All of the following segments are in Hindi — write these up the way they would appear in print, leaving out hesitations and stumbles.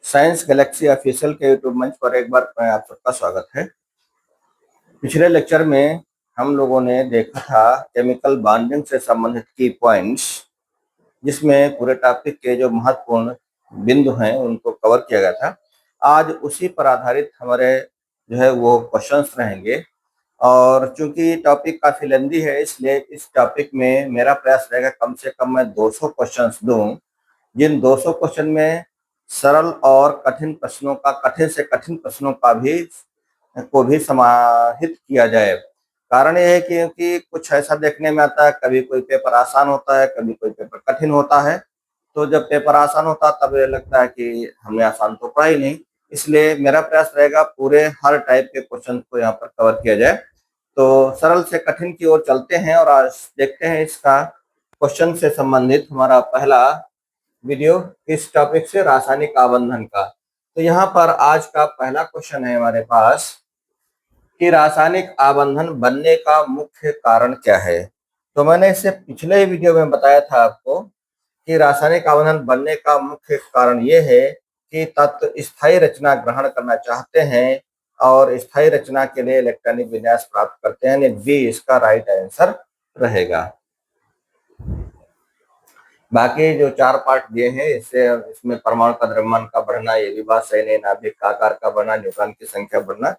साइंस गैलेक्सी ऑफिशियल के यूट्यूब मंच पर एक बार आप सबका स्वागत है। पिछले लेक्चर में हम लोगों ने देखा था केमिकल बॉन्डिंग से संबंधित की पॉइंट्स, जिसमें पूरे टॉपिक के जो महत्वपूर्ण बिंदु हैं उनको कवर किया गया था। आज उसी पर आधारित हमारे जो है वो क्वेश्चंस रहेंगे, और चूंकि टॉपिक काफी लेंदी है इसलिए इस टॉपिक में मेरा प्रयास रहेगा कम से कम मैं 200 क्वेश्चंस दूं, जिन 200 क्वेश्चन में सरल और कठिन से कठिन प्रश्नों को भी समाहित किया जाए। कारण यह है कि क्योंकि कुछ ऐसा देखने में आता है, कभी कोई पेपर आसान होता है, कभी कोई पेपर कठिन होता है। तो जब पेपर आसान होता है तब ये लगता है कि हमने आसान तो पढ़ा ही नहीं। इसलिए मेरा प्रयास रहेगा पूरे हर टाइप के क्वेश्चन को यहाँ पर कवर किया जाए। तो सरल से कठिन की ओर चलते हैं और आज देखते हैं इसका क्वेश्चन से संबंधित हमारा पहला वीडियो इस टॉपिक से रासायनिक आबंधन का। तो यहाँ पर आज का पहला क्वेश्चन है हमारे पास कि रासायनिक आबंधन बनने का मुख्य कारण क्या है। तो मैंने इससे पिछले वीडियो में बताया था आपको कि रासायनिक आबंधन बनने का मुख्य कारण ये है कि तत्व स्थायी रचना ग्रहण करना चाहते हैं और स्थायी रचना के लिए इलेक्ट्रॉनिक विन्यास प्राप्त करते हैं। बी इसका राइट आंसर रहेगा। बाकी जो 4 पार्ट दिए हैं इसमें परमाणु का द्रव्यमान का बढ़ना, ये भी बात सही नहीं, नाभिक का आकार का बढ़ना, न्यूट्रॉन की संख्या बढ़ना,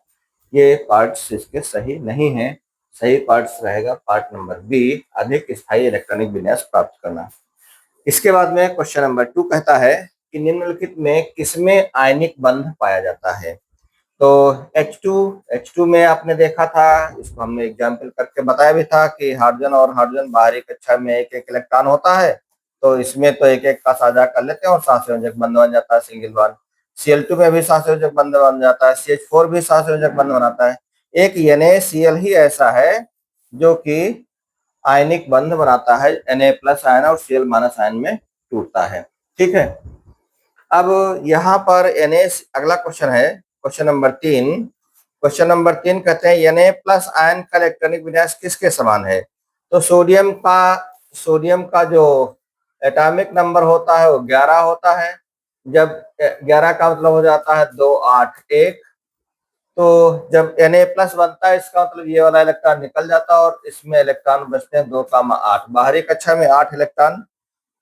ये पार्ट्स इसके सही नहीं है। सही पार्ट्स रहेगा पार्ट नंबर बी, अधिक स्थायी इलेक्ट्रॉनिक विन्यास प्राप्त करना। इसके बाद में क्वेश्चन नंबर 2 कहता है कि निम्नलिखित में किसमें आयनिक बंध पाया जाता है। तो H2 में आपने देखा था, इसको हमने एग्जाम्पल करके बताया भी था कि हाइड्रोजन और हाइड्रोजन बाहरी कक्षा में एक एक इलेक्ट्रॉन होता है, तो इसमें तो एक एक का साझा कर लेते हैं और सहसंयोजक बंध बन जाता है, सिंगल बॉन्ड। Cl2 में भी सहसंयोजक बंध बन जाता है, CH4 भी सहसंयोजक बंध बनाता है। एक NaCl ही ऐसा है जो कि आयनिक बंध बनाता है, Na+ आयन और Cl- आयन में टूटता है। ठीक है, अब यहाँ पर अगला क्वेश्चन है क्वेश्चन नंबर 3। क्वेश्चन नंबर 3 कहते हैं Na+ आयन का इलेक्ट्रॉनिक विन्यास किसके समान है। तो सोडियम का जो एटॉमिक नंबर होता है वो 11 होता है। जब 11 का मतलब हो जाता है 2 8 1, तो जब Na+ बनता है इसका मतलब ये वाला इलेक्ट्रॉन निकल जाता है और इसमें इलेक्ट्रॉन बचते हैं 2, 8। बाहरी कक्षा में 8 इलेक्ट्रॉन।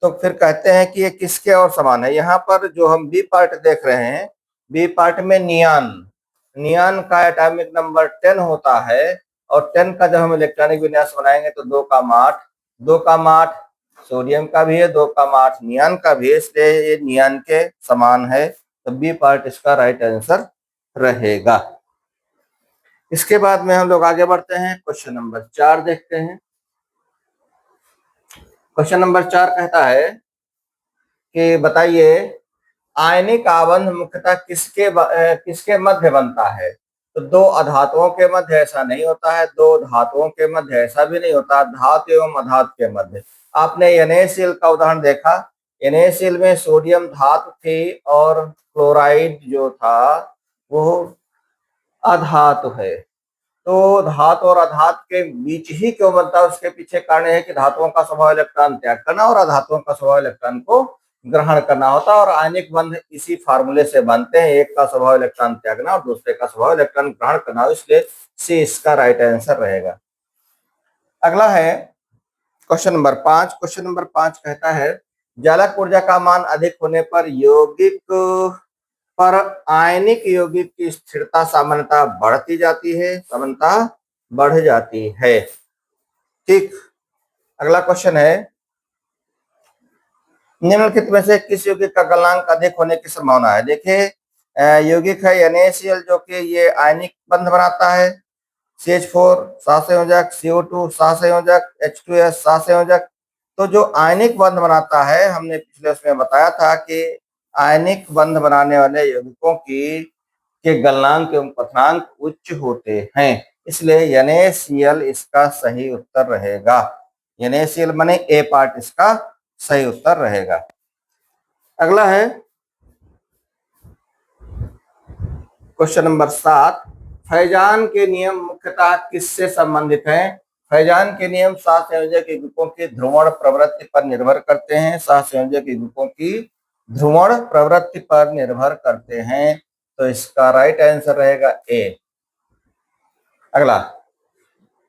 तो फिर कहते हैं कि ये किसके और समान है। यहाँ पर जो हम बी पार्ट देख रहे हैं, बी पार्ट में नियान का एटॉमिक नंबर 10 होता है, और 10 का जब हम इलेक्ट्रॉनिक विन्यास बनाएंगे तो 2, 8 सोडियम का भी है, 2, 8 नियान का भी है, इसलिए ये नियान के समान है। तो बी पार्ट इसका राइट आंसर रहेगा। इसके बाद में हम लोग आगे बढ़ते हैं, क्वेश्चन नंबर 4 देखते हैं। क्वेश्चन नंबर 4 कहता है कि बताइए आयनिक आबंध मुख्यतः किसके मध्य बनता है। तो 2 अधातुओं के मध्य ऐसा नहीं होता है, 2 धातुओं के मध्य ऐसा भी नहीं होता, धातु एवं अधातु के मध्य। आपने NaCl का उदाहरण देखा, NaCl में सोडियम धातु थी और क्लोराइड जो था वो अधातु है। तो धातु और अधातु के बीच ही क्यों बनता है, उसके पीछे कारण है कि धातुओं का स्वभाव इलेक्ट्रॉन त्याग करना और अधातुओं का स्वभाव इलेक्ट्रॉन को ग्रहण करना होता है, और आयनिक बंध इसी फार्मूले से बनते हैं, एक का स्वभाव इलेक्ट्रॉन त्यागना और दूसरे का स्वभाव इलेक्ट्रॉन ग्रहण करना, इसलिए सी इसका राइट आंसर रहेगा। अगला है क्वेश्चन नंबर 5। क्वेश्चन नंबर 5 कहता है जालक ऊर्जा का मान अधिक होने पर आयनिक यौगिक की स्थिरता सामान्यतः बढ़ जाती है। ठीक, अगला क्वेश्चन है निम्नलिखित में से किस यौगिक का गलनांक अधिक होने की संभावना है। देखिए यौगिक है NaCl जो कि ये आयनिक बंध बनाता है, CH4 सहसंयोजक, CO2 सहसंयोजक, H2S सहसंयोजक। तो जो आयनिक बंध बनाता है, हमने पिछले उसमें बताया था कि आयनिक बंध बनाने वाले यौगिकों के गलनांक एवं क्वथनांक उच्च होते हैं, इसलिए NaCl इसका सही उत्तर रहेगा। NaCl माने ए पार्ट इसका सही उत्तर रहेगा। अगला है क्वेश्चन नंबर 7। फैजान के नियम मुख्यतः किससे संबंधित हैं। फैजान के नियम सहसंयोजक यौगिकों की ध्रुवण प्रवृत्ति पर निर्भर करते हैं। सहसंयोजक यौगिकों की ध्रुवण प्रवृत्ति पर निर्भर करते हैं। तो इसका राइट आंसर रहेगा ए। अगला,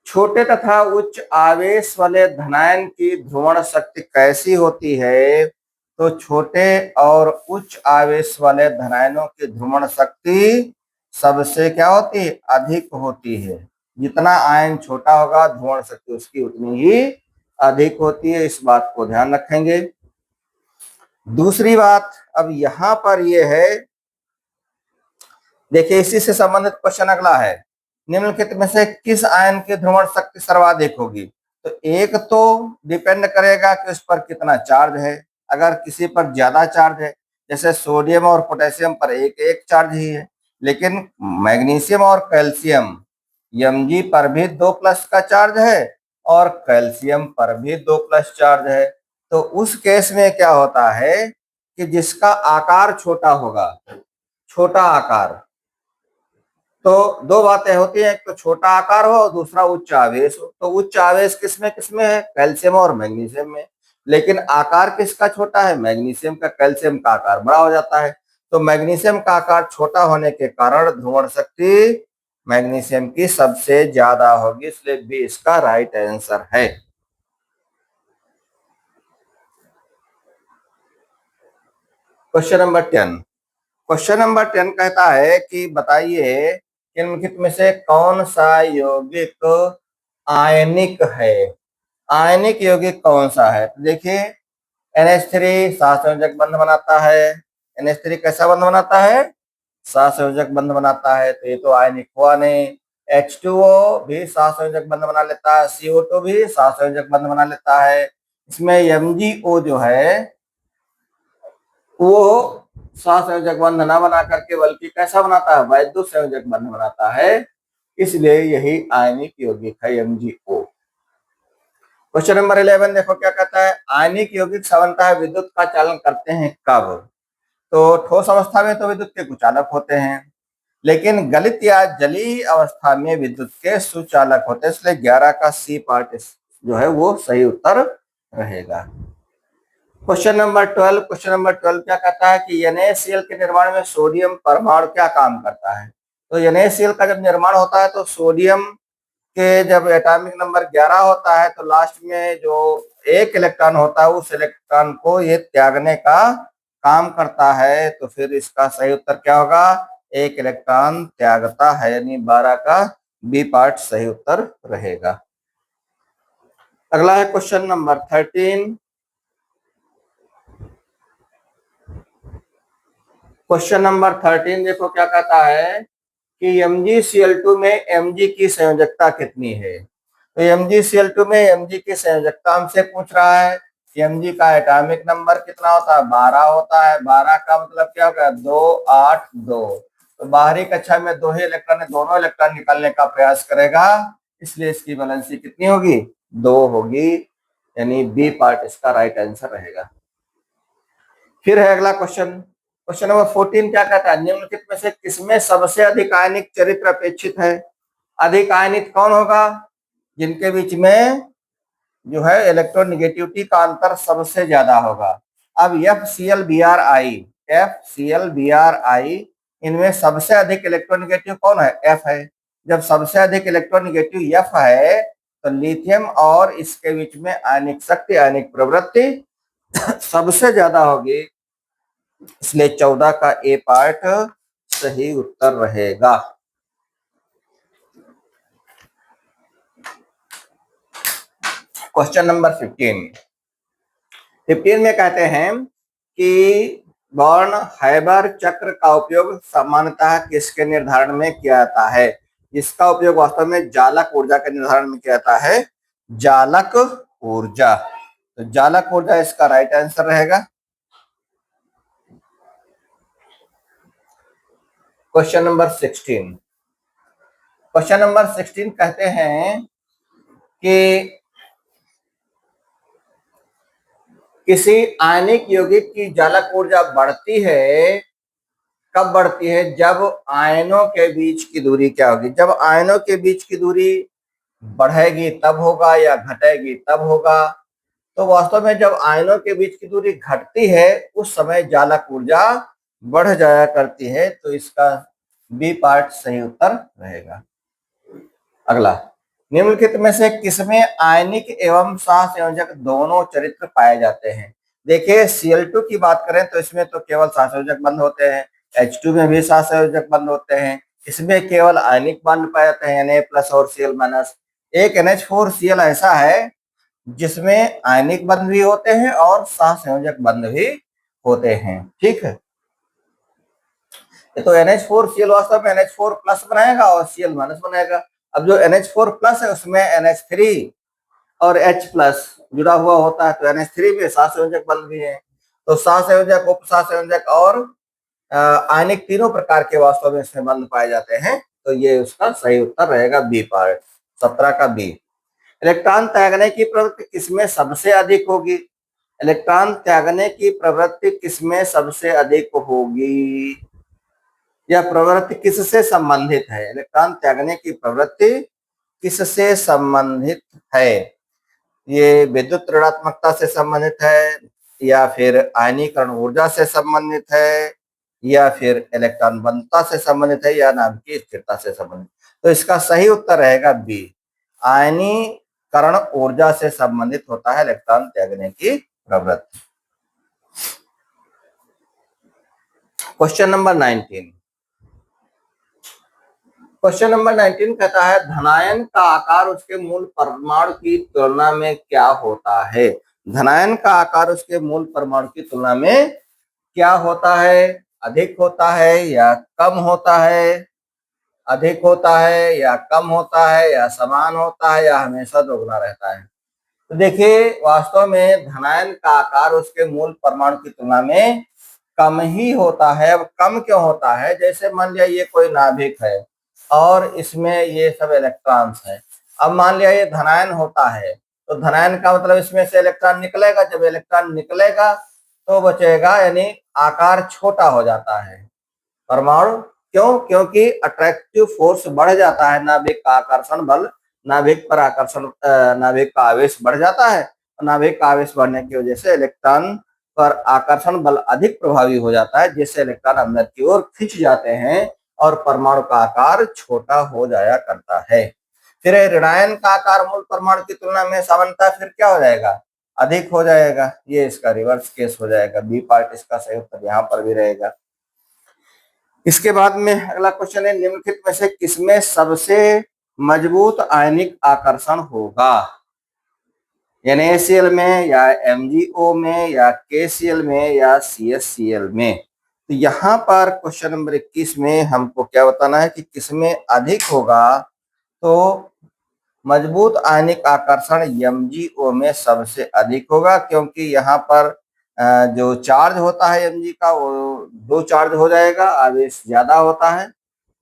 छोटे तथा उच्च आवेश वाले धनायन की ध्रुवण शक्ति कैसी होती है? तो छोटे और उच्च आवेश वाले धनायनों की ध्रुवण शक्ति सबसे क्या होती है? अधिक होती है। जितना आयन छोटा होगा ध्रुवण शक्ति उसकी उतनी ही अधिक होती है। इस बात को ध्यान रखेंगे। दूसरी बात अब यहां पर यह है, देखिए इसी से संबंधित क्वेश्चन अगला है, निम्नलिखित में से किस आयन की ध्रुवण शक्ति सर्वाधिक होगी? तो एक तो डिपेंड करेगा कि उस पर कितना चार्ज है। अगर किसी पर ज्यादा चार्ज है, जैसे सोडियम और पोटेशियम पर एक एक चार्ज ही है, लेकिन मैग्नीशियम और कैल्शियम Mg पर भी 2 प्लस का चार्ज है और कैल्शियम पर भी 2 प्लस चार्ज है। तो उस केस में क्या होता है कि जिसका आकार छोटा होगा, छोटा आकार, तो दो बातें होती हैं, एक तो छोटा आकार हो और दूसरा उच्च आवेश हो। तो उच्च आवेश किसमें किसमें है? कैल्शियम और मैग्नीशियम में। लेकिन आकार किसका छोटा है? मैग्नीशियम का। कैल्शियम का आकार बड़ा हो जाता है। तो मैग्नीशियम का आकार छोटा होने के कारण ध्रुवण शक्ति मैग्नीशियम की सबसे ज्यादा होगी, इसलिए बी इसका राइट आंसर है। Question number 10। क्वेश्चन नंबर 10 कहता है कि बताइए निम्नलिखित में से कौन सा यौगिक आयनिक है? आयनिक यौगिक कौन सा है? तो देखिए NH3 सहसंयोजक बंध बनाता है। NH3 कैसा बंध बनाता है? सहसंयोजक बंध बनाता है, तो ये तो आयनिक हुआ नहीं। H2O भी सहसंयोजक बंध बना लेता है, CO2 भी सहसंयोजक बंध बना लेता है। इसमें MgO जो है वो सहसंयोजक बंध न बना करके बल्कि कैसा बनाता है? वैद्युत संयोजक बंध बनाता है, इसलिए यही आयनिक यौगिक है MgO। क्वेश्चन नंबर 11 देखो क्या कहता है, आयनिक यौगिक सामान्यतः विद्युत का चालन करते हैं कब? तो ठोस अवस्था में तो विद्युत के कुचालक होते हैं, लेकिन गलित या जलीय अवस्था में विद्युत के सुचालक होते हैं, इसलिए 11 का सी पार्ट जो है वो सही उत्तर रहेगा। Question number 12। क्वेश्चन नंबर 12 क्या कहता है कि NaCl के निर्माण में सोडियम परमाणु क्या काम करता है? तो NaCl का जब निर्माण होता है तो सोडियम के जब एटॉमिक नंबर 11 होता है तो लास्ट में जो एक इलेक्ट्रॉन होता है उस इलेक्ट्रॉन को ये त्यागने का काम करता है। तो फिर इसका सही उत्तर क्या होगा? एक इलेक्ट्रॉन त्यागता है, यानी 12 का बी पार्ट सही उत्तर रहेगा। अगला है क्वेश्चन नंबर 13। क्वेश्चन नंबर 13 देखो क्या कहता है कि MgCl2 में Mg की संयोजकता कितनी है? तो MgCl2 में Mg की संयोजकता हमसे पूछ रहा है। Mg का एटॉमिक नंबर कितना होता है? 12 होता है। 12 का मतलब क्या होगा? 2 8 2। तो बाहरी कक्षा में दो ही इलेक्ट्रॉन है, दोनों इलेक्ट्रॉन निकालने का प्रयास करेगा, इसलिए इसकी वैलेंसी कितनी होगी? 2 होगी, यानी बी पार्ट इसका राइट आंसर रहेगा। फिर है अगला क्वेश्चन, क्वेश्चन नंबर 14 क्या कहता है, निम्नलिखित में से किसमें सबसे अधिक आयनिक चरित्र अपेक्षित है? अधिक आयनिक कौन होगा? जिनके बीच में जो है इलेक्ट्रोनिगेटिविटी का अंतर सबसे ज्यादा होगा। अब FCl Bri इनमें सबसे अधिक इलेक्ट्रोनिगेटिव कौन है? F है। जब सबसे अधिक इलेक्ट्रोनिगेटिव F है तो लिथियम और इसके बीच में आयनिक शक्ति, आयनिक प्रवृत्ति सबसे ज्यादा होगी, इसलिए 14 का ए पार्ट सही उत्तर रहेगा। क्वेश्चन नंबर 15 में कहते हैं कि बॉर्न हाइबर चक्र का उपयोग सामान्यतः किसके निर्धारण में किया जाता है? इसका उपयोग वास्तव में जालक ऊर्जा के निर्धारण में किया जाता है, जालक ऊर्जा। तो जालक ऊर्जा इसका राइट आंसर रहेगा। Question number 16। क्वेश्चन नंबर 16 कहते हैं कि किसी आयनिक यौगिक की जालक ऊर्जा बढ़ती है, कब बढ़ती है? जब आयनों के बीच की दूरी क्या होगी? जब आयनों के बीच की दूरी बढ़ेगी तब होगा या घटेगी तब होगा? तो वास्तव में जब आयनों के बीच की दूरी घटती है उस समय जालक ऊर्जा बढ़ जाया करती है, तो इसका बी पार्ट सही उत्तर रहेगा। अगला, निम्नलिखित में से किसमें आयनिक एवं सहसंयोजक दोनों चरित्र पाए जाते हैं? देखिए Cl2 की बात करें तो इसमें तो केवल सहसंयोजक बंध होते हैं, H2 में भी सहसंयोजक बंध होते हैं, इसमें केवल आयनिक बंध पाए जाते हैं Na+ और Cl-। एक NH4Cl ऐसा है जिसमें आयनिक बंध भी होते हैं और सहसंयोजक बंध भी होते हैं। ठीक है, तो NH4Cl वास्तव में NH4+ बनाएगा और Cl- बनाएगा। अब जो NH4+ है उसमें NH3 और H+ जुड़ा हुआ होता है, तो NH3 में सहसंयोजक बंध भी है। तो सहसंयोजक, उपसहसंयोजक और आयनिक तीनों प्रकार के वास्तव में इसमें बंध पाए जाते हैं, तो ये उसका सही उत्तर रहेगा बी पार्ट, 17 का बी। इलेक्ट्रॉन त्यागने की प्रवृत्ति किसमें सबसे अधिक होगी? इलेक्ट्रॉन त्यागने की प्रवृत्ति किसमें सबसे अधिक होगी? यह प्रवृत्ति किससे संबंधित है? इलेक्ट्रॉन त्यागने की प्रवृत्ति किससे संबंधित है? ये विद्युत ऋणात्मकता से संबंधित है, या फिर आयनीकरण ऊर्जा से संबंधित है, या फिर इलेक्ट्रॉन बंधुता से संबंधित है, या नाभिकीय स्थिरता से संबंधित? तो इसका सही उत्तर रहेगा बी, आयनीकरण ऊर्जा से संबंधित होता है इलेक्ट्रॉन त्यागने की प्रवृत्ति। Question number 19। क्वेश्चन नंबर 19 कहता है धनायन का आकार उसके मूल परमाणु की तुलना में क्या होता है? धनायन का आकार उसके मूल परमाणु की तुलना में क्या होता है? अधिक होता है या कम होता है? अधिक होता है या कम होता है, या समान होता है, या हमेशा दोगुना रहता है? तो देखिए वास्तव में धनायन का आकार उसके मूल परमाणु की तुलना में कम ही होता है। अब कम क्यों होता है? जैसे मान लिया ये कोई नाभिक है और इसमें ये सब इलेक्ट्रॉन्स हैं। अब मान लिया ये धनायन होता है, तो धनायन का मतलब इसमें से इलेक्ट्रॉन निकलेगा। जब इलेक्ट्रॉन निकलेगा तो बचेगा, यानी आकार छोटा हो जाता है परमाणु। क्यों? क्योंकि अट्रैक्टिव फोर्स बढ़ जाता है, नाभिक का आकर्षण बल, नाभिक पर आकर्षण, नाभिक का आवेश बढ़ जाता है। नाभिक का आवेश बढ़ने की वजह से इलेक्ट्रॉन पर आकर्षण बल अधिक प्रभावी हो जाता है, जिससे इलेक्ट्रॉन अंदर की ओर खिंच जाते हैं और परमाणु का आकार छोटा हो जाया करता है। फिर ऋणायन का आकार मूल परमाणु की तुलना में सामान्यतः फिर क्या हो जाएगा? अधिक हो जाएगा। ये इसका रिवर्स केस हो जाएगा। बी पार्ट इसका सही उत्तर यहाँ पर भी रहेगा। इसके बाद में अगला क्वेश्चन है निम्नलिखित में से किसमें सबसे मजबूत आयनिक आकर्षण होगा? NaCl में, या MgO में, या KCl में, या CsCl में? तो यहाँ पर क्वेश्चन नंबर 21 में हमको क्या बताना है कि किसमें अधिक होगा? तो मजबूत आयनिक आकर्षण MgO में सबसे अधिक होगा, क्योंकि यहाँ पर जो चार्ज होता है Mg का वो 2 चार्ज हो जाएगा, आवेश ज्यादा होता है।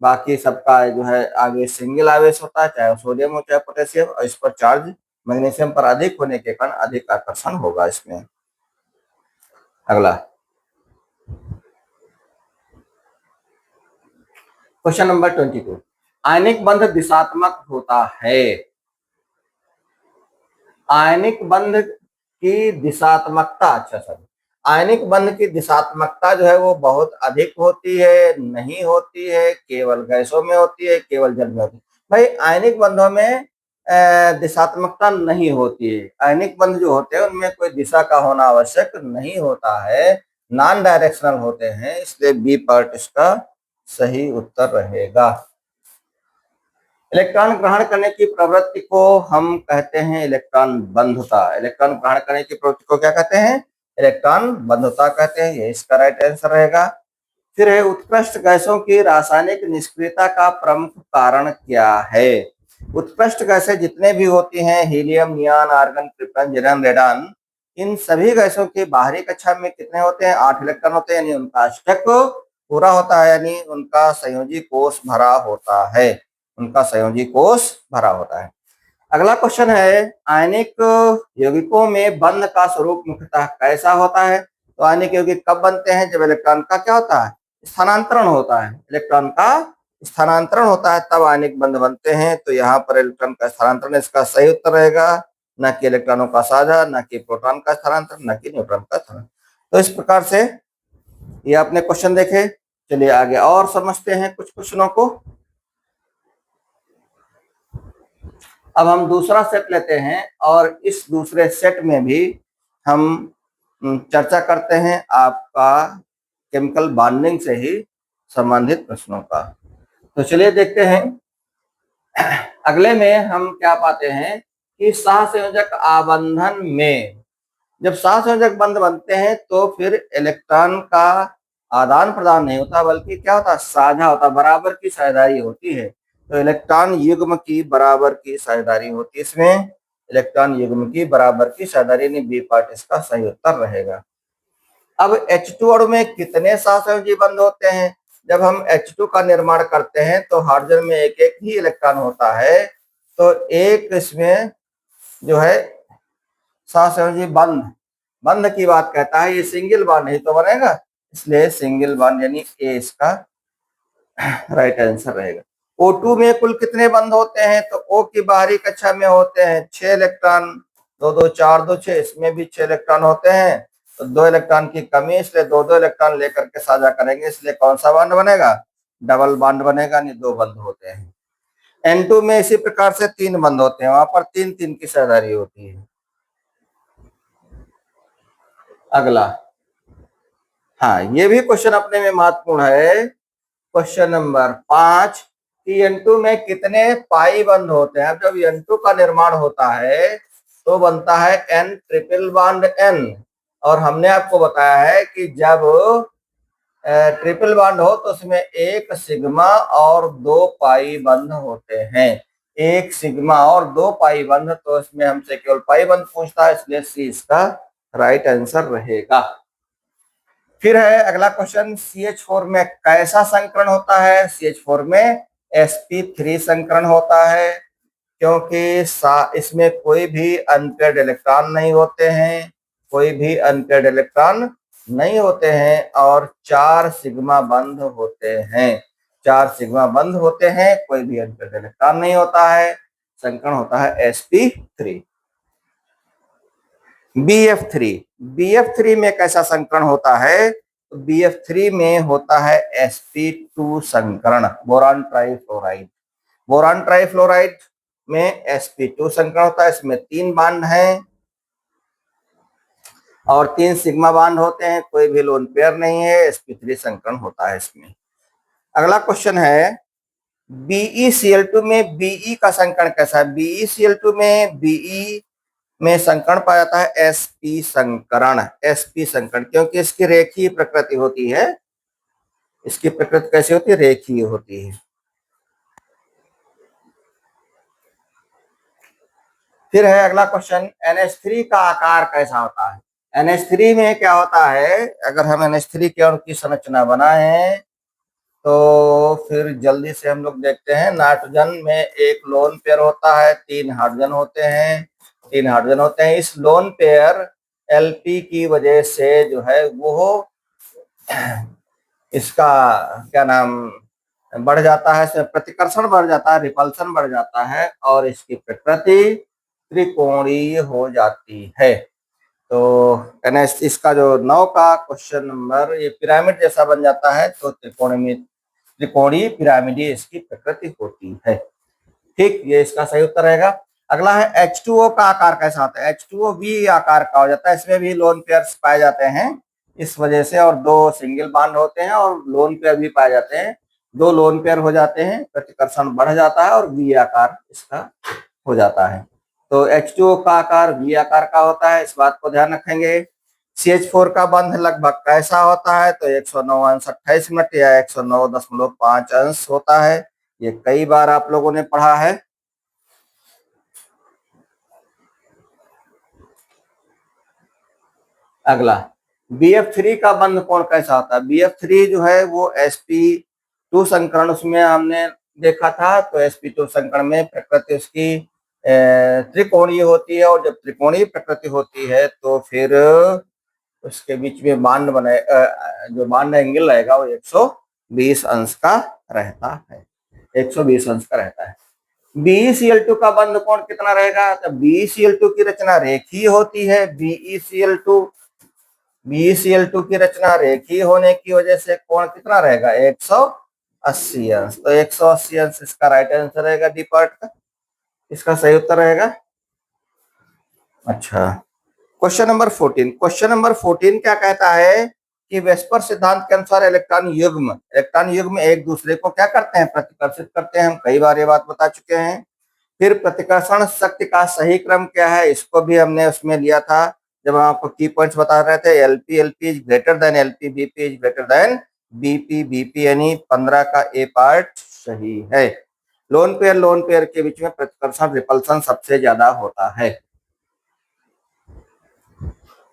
बाकी सबका जो है आवेश सिंगल आवेश होता है, चाहे सोडियम हो चाहे पोटेशियम, और इस पर चार्ज मैग्नीशियम पर अधिक होने के कारण अधिक आकर्षण होगा इसमें। अगला क्वेश्चन नंबर 22, आयनिक बंध दिशात्मक होता है। आयनिक बंध की दिशात्मकता, अच्छा सर, आयनिक बंध की दिशात्मकता जो है वो बहुत अधिक होती है, नहीं होती है, केवल गैसों में होती है, केवल जल में होती है? भाई आयनिक बंधों में दिशात्मकता नहीं होती है। आयनिक बंध जो होते हैं उनमें कोई दिशा का होना आवश्यक नहीं होता है, नॉन डायरेक्शनल होते हैं, इसलिए बी पार्ट इसका सही उत्तर रहेगा। इलेक्ट्रॉन ग्रहण करने की प्रवृत्ति को हम कहते हैं इलेक्ट्रॉन बंधुता। इलेक्ट्रॉन ग्रहण करने की प्रवृत्ति को क्या कहते हैं? इलेक्ट्रॉन बंधुता कहते हैं। ये इसका राइट आंसर रहेगा। फिर है उत्कृष्ट गैसों की रासायनिक निष्क्रियता का प्रमुख कारण क्या है? उत्कृष्ट गैसें जितने भी होती हैं, helium, neon, argon, krypton, xenon, radon, इन सभी गैसों की बाहरी कक्षा में कितने होते हैं? 8 इलेक्ट्रॉन होते हैं, यानी उनका अष्टक पूरा होता है, यानी उनका संयोजी कोष भरा होता है। उनका संयोजी कोष भरा होता है। अगला क्वेश्चन है आयनिक यौगिकों में बंध का स्वरूप मुख्यतः कैसा होता है? तो आयनिक यौगिक कब बनते हैं? जब इलेक्ट्रॉन का क्या होता है? स्थानांतरण होता है। इलेक्ट्रॉन का स्थानांतरण होता है तब आयनिक बंध बनते हैं। तो यहाँ पर इलेक्ट्रॉन का स्थानांतरण इसका सही उत्तर रहेगा। न कि इलेक्ट्रॉनों का साझा, न कि प्रोटॉन का स्थानांतरण, न कि न्यूट्रॉन का स्थानांतरण। तो इस प्रकार से ये आपने क्वेश्चन देखे। चलिए आगे और समझते हैं कुछ क्वेश्चनों को। अब हम दूसरा सेट लेते हैं और इस दूसरे सेट में भी हम चर्चा करते हैं आपका केमिकल बॉन्डिंग से ही संबंधित प्रश्नों का। तो चलिए देखते हैं। अगले में हम क्या पाते हैं कि सहसंयोजक आबंधन में जब सहसंयोजक बंध बनते हैं तो फिर इलेक्ट्रॉन का आदान प्रदान नहीं होता, बल्कि क्या होता है, साझा होता, बराबर की साझेदारी होती है। तो इलेक्ट्रॉन युग्म की बराबर की साझेदारी होती है इसमें, इलेक्ट्रॉन युग्म की बराबर की साझेदारी, यानी बी पार्ट इसका सही उत्तर रहेगा। अब H2 अणु में कितने सहसंयोजी बंध होते हैं? जब हम H2 का निर्माण करते हैं तो हाइड्रोजन में एक एक ही इलेक्ट्रॉन होता है, तो एक इसमें जो है सहसंयोजी बंध की बात कहता है, ये सिंगल बॉन्ड नहीं तो बनेगा, इसलिए सिंगल बॉन्ड यानी ए इसका राइट आंसर रहेगा। O2 में कुल कितने बंध होते हैं? तो O की बाहरी कक्षा में होते हैं 6 इलेक्ट्रॉन, 2 2 4 2 6, इसमें भी 6 इलेक्ट्रॉन होते हैं। तो 2 इलेक्ट्रॉन की कमी, इसलिए 2 2 इलेक्ट्रॉन लेकर के साझा करेंगे, इसलिए कौन सा बॉन्ड बनेगा? डबल बॉन्ड बनेगा, यानी 2 बंध होते हैं। N2 में इसी प्रकार से 3 बंध होते हैं, वहां पर 3 3 की साझेदारी होती है। अगला, हाँ ये भी क्वेश्चन अपने में महत्वपूर्ण है। क्वेश्चन नंबर 5 कि N2 में कितने पाई बंध होते हैं? अब जब N2 का निर्माण होता है तो बनता है N ट्रिपल बॉन्ड N, और हमने आपको बताया है कि जब ट्रिपल बॉन्ड हो तो उसमें एक सिग्मा और 2 पाई बंध होते हैं। एक सिग्मा और 2 पाई बंध, तो इसमें हमसे केवल पाई बंध पूछता है, इसलिए सी इसका राइट आंसर रहेगा। फिर है अगला क्वेश्चन, CH4 में कैसा संकरण होता है? CH4 में sp3 संकरण होता है, क्योंकि इसमें कोई भी अनपेयर्ड इलेक्ट्रॉन नहीं होते हैं, कोई भी अनपेयर्ड इलेक्ट्रॉन नहीं होते हैं, और 4 सिग्मा बंध होते हैं, 4 सिग्मा बंध होते हैं, कोई भी अनपेयर्ड इलेक्ट्रॉन नहीं होता है, संकरण होता है sp3। BF3 में कैसा संकरण होता है? तो BF3 में होता है sp2 संकरण, बोरान ट्राइफ्लोराइड। बोरान ट्राइफ्लोराइड में sp2 संकरण होता है, इसमें 3 बॉन्ड हैं और 3 सिग्मा बॉन्ड होते हैं, कोई भी लोन पेयर नहीं है, sp3 संकरण होता है इसमें। अगला क्वेश्चन है, BeCl2 में Be का संकरण कैसा है? BeCl2 में Be में संकरण पाया जाता है sp संकरण, sp संकरण, क्योंकि इसकी रेखीय प्रकृति होती है। इसकी प्रकृति कैसी होती है? रेखीय होती है। फिर है अगला क्वेश्चन, NH3 का आकार कैसा होता है? NH3 में क्या होता है? अगर हम NH3 के अणु की संरचना बनाए तो फिर जल्दी से हम लोग देखते हैं। नाइट्रोजन में एक लोन पेयर होता है, 3 हाइड्रोजन होते हैं, 3 हाइड्रोजन होते हैं। इस लोन पेयर Lp की वजह से जो है वो इसका क्या नाम बढ़ जाता है, इसमें प्रतिकर्षण बढ़ जाता है, रिपल्सन बढ़ जाता है, और इसकी प्रकृति त्रिकोणीय हो जाती है। तो इसका जो 9 का क्वेश्चन नंबर, ये पिरामिड जैसा बन जाता है, तो त्रिकोणीय पिरामिडीय इसकी प्रकृति होती है। ठीक, ये इसका सही उत्तर रहेगा। अगला है H2O का आकार कैसा होता है? H2O V आकार का हो जाता है, इसमें भी लोन पेयर्स पाए जाते हैं इस वजह से, और 2 सिंगल बॉन्ड होते हैं और लोन पेयर भी पाए जाते हैं, 2 लोन पेयर हो जाते हैं, प्रतिकर्षण बढ़ जाता है और V आकार इसका हो जाता है। तो H2O का आकार V आकार का होता है, इस बात को ध्यान रखेंगे। CH4 का बंध लगभग कैसा होता है? तो 109 अंश 28 मिनट या 109.5 अंश होता है, ये कई बार आप लोगों ने पढ़ा है। अगला, BF3 का बंध कोण कैसा होता है? BF3 जो है वो sp2 संकरण उसमें हमने देखा था, तो sp2 संकरण में प्रकृति उसकी त्रिकोणीय होती है, और जब त्रिकोणीय प्रकृति होती है तो फिर उसके बीच में बांड बने, जो बांड एंगल रहेगा वो 120 अंश का रहता है, 120 अंश का रहता है। BeCl2 का बंध कोण कितना रहेगा? तो BeCl2 की रचना रेखीय होती है। BeCl2 की रचना रेखीय होने की वजह से कोण कितना रहेगा? 180 अंश। तो 180 अंश इसका राइट आंसर रहेगा डी पार्ट का, इसका सही उत्तर रहेगा। अच्छा, क्वेश्चन नंबर 14। क्वेश्चन नंबर 14 क्या कहता है कि वेस्पर सिद्धांत के अनुसार इलेक्ट्रॉन युग्म एक दूसरे को क्या करते हैं? प्रतिकर्षित करते हैं। हम कई बार ये बात बता चुके हैं। फिर प्रतिकर्षण शक्ति का सही क्रम क्या है? इसको भी हमने उसमें लिया था जब हम आपको की पॉइंट्स बता रहे थे। LP is greater than LP, BP is greater than BP, यानी 15 का ए पार्ट सही है। लोन पेयर के बीच में प्रतिकर्षण रिपल्सन सबसे ज्यादा होता है।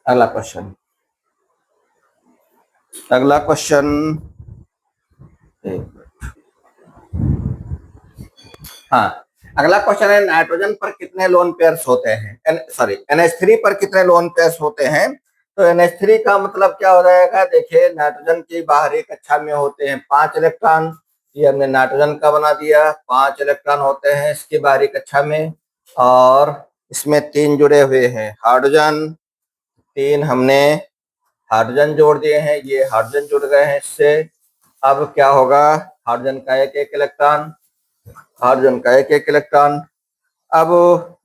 अगला क्वेश्चन हाँ, अगला क्वेश्चन है नाइट्रोजन पर कितने लोन पेयर्स होते हैं? NH3 पर कितने लोन पेयर्स होते हैं? तो NH3 का मतलब क्या हो जाएगा? देखिए, नाइट्रोजन की बाहरी कक्षा में होते हैं 5 इलेक्ट्रॉन। ये हमने नाइट्रोजन का बना दिया, 5 इलेक्ट्रॉन होते हैं इसकी बाहरी कक्षा में, और इसमें 3 जुड़े हुए हैं हाइड्रोजन। 3 हमने हाइड्रोजन जोड़ दिए हैं, ये हाइड्रोजन जुड़ गए हैं इससे। अब क्या होगा? हाइड्रोजन का एक इलेक्ट्रॉन। अब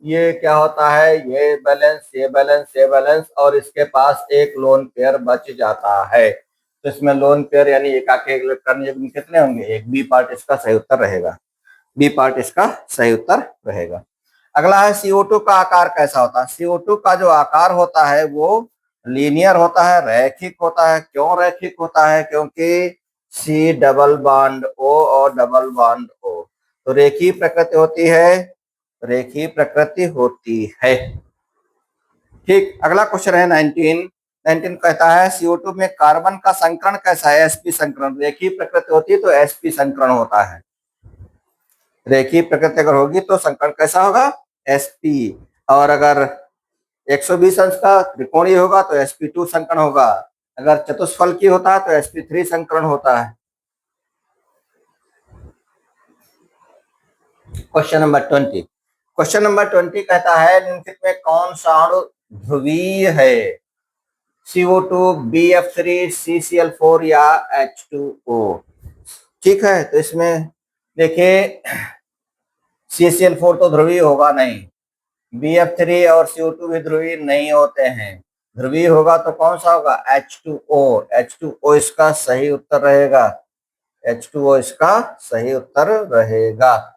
ये क्या होता है? ये बैलेंस और इसके पास एक लोन पेयर बच जाता है। तो इसमें लोन पेयर यानी एक इलेक्ट्रॉन कितने होंगे? एक। बी पार्ट इसका सही उत्तर रहेगा। अगला है CO2 का आकार कैसा होता है? CO2 का जो आकार होता है वो लीनियर होता है, रैखिक होता है। क्यों रैखिक होता है? क्योंकि C डबल बॉन्ड O और डबल बॉन्ड O, तो रेखीय प्रकृति होती है। ठीक, अगला क्वेश्चन है 19 कहता है CO2 में कार्बन का संकरण कैसा है? sp संकरण। रेखीय प्रकृति होती है तो sp संकरण होता है। रेखीय प्रकृति अगर होगी तो संकरण कैसा होगा? sp। और अगर 120 अंश का त्रिकोणीय होगा तो sp2 संकरण होगा। अगर चतुष्फलकी होता है तो sp3 संकरण होता है। क्वेश्चन नंबर 20 कहता है निम्नलिखित में कौन सा अणु ध्रुवीय है? CO2, BF3, CCl4 या H2O। ठीक है, तो इसमें देखिए CCl4 तो ध्रुवीय होगा नहीं, BF3 और CO2 भी ध्रुवीय नहीं होते हैं। ध्रुवीय होगा तो कौन सा होगा? H2O इसका सही उत्तर रहेगा। H2O इसका सही उत्तर रहेगा।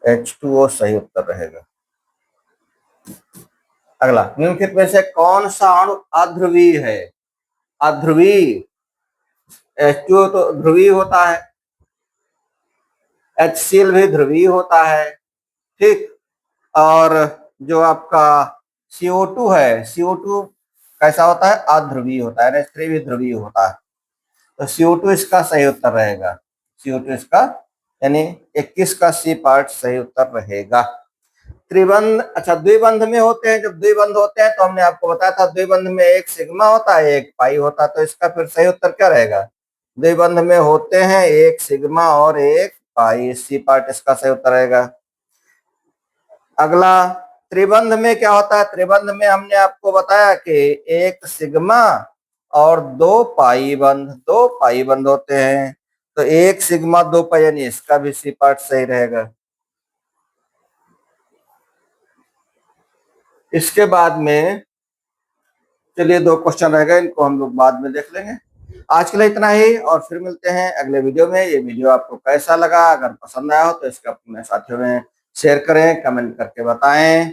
H2O सही उत्तर रहेगा। अगला, निम्नलिखित में से कौन सा अणु अध्रुवीय है? अध्रुवीय, H2O तो ध्रुवीय होता है, HCl भी ध्रुवीय होता है। ठीक, और जो आपका CO2 है, CO2 कैसा होता है? अध्रुवीय होता है। NH3 भी ध्रुवीय होता है, तो CO2 इसका सही उत्तर रहेगा। CO2 इसका यानी 21 का C पार्ट सही उत्तर रहेगा। त्रिबंध, अच्छा द्विबंध में होते हैं। जब द्विबंध होते हैं तो हमने आपको बताया था द्विबंध में एक सिग्मा होता है, एक पाई होता है, तो इसका फिर सही उत्तर क्या रहेगा? द्विबंध में होते हैं एक सिग्मा और एक पाई, सी पार्ट इसका सही उत्तर रहेगा। अगला, त्रिबंध में क्या होता है? त्रिबंध में हमने आपको बताया कि एक सिग्मा और दो पाई बंध होते हैं, तो एक सिग्मा 2 पाई, यानी इसका भी सी पार्ट सही रहेगा। इसके बाद में चलिए 2 क्वेश्चन रह गए, इनको हम लोग बाद में देख लेंगे। आज के लिए इतना ही, और फिर मिलते हैं अगले वीडियो में। ये वीडियो आपको कैसा लगा? अगर पसंद आया हो तो इसका अपने साथियों में शेयर करें, कमेंट करके बताएं,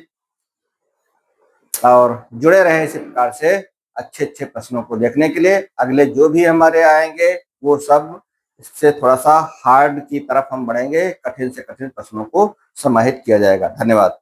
और जुड़े रहें इसी प्रकार से अच्छे प्रश्नों को देखने के लिए। अगले जो भी हमारे आएंगे वो सब इससे थोड़ा सा हार्ड की तरफ हम बढ़ेंगे, कठिन से कठिन प्रश्नों को समाहित किया जाएगा। धन्यवाद।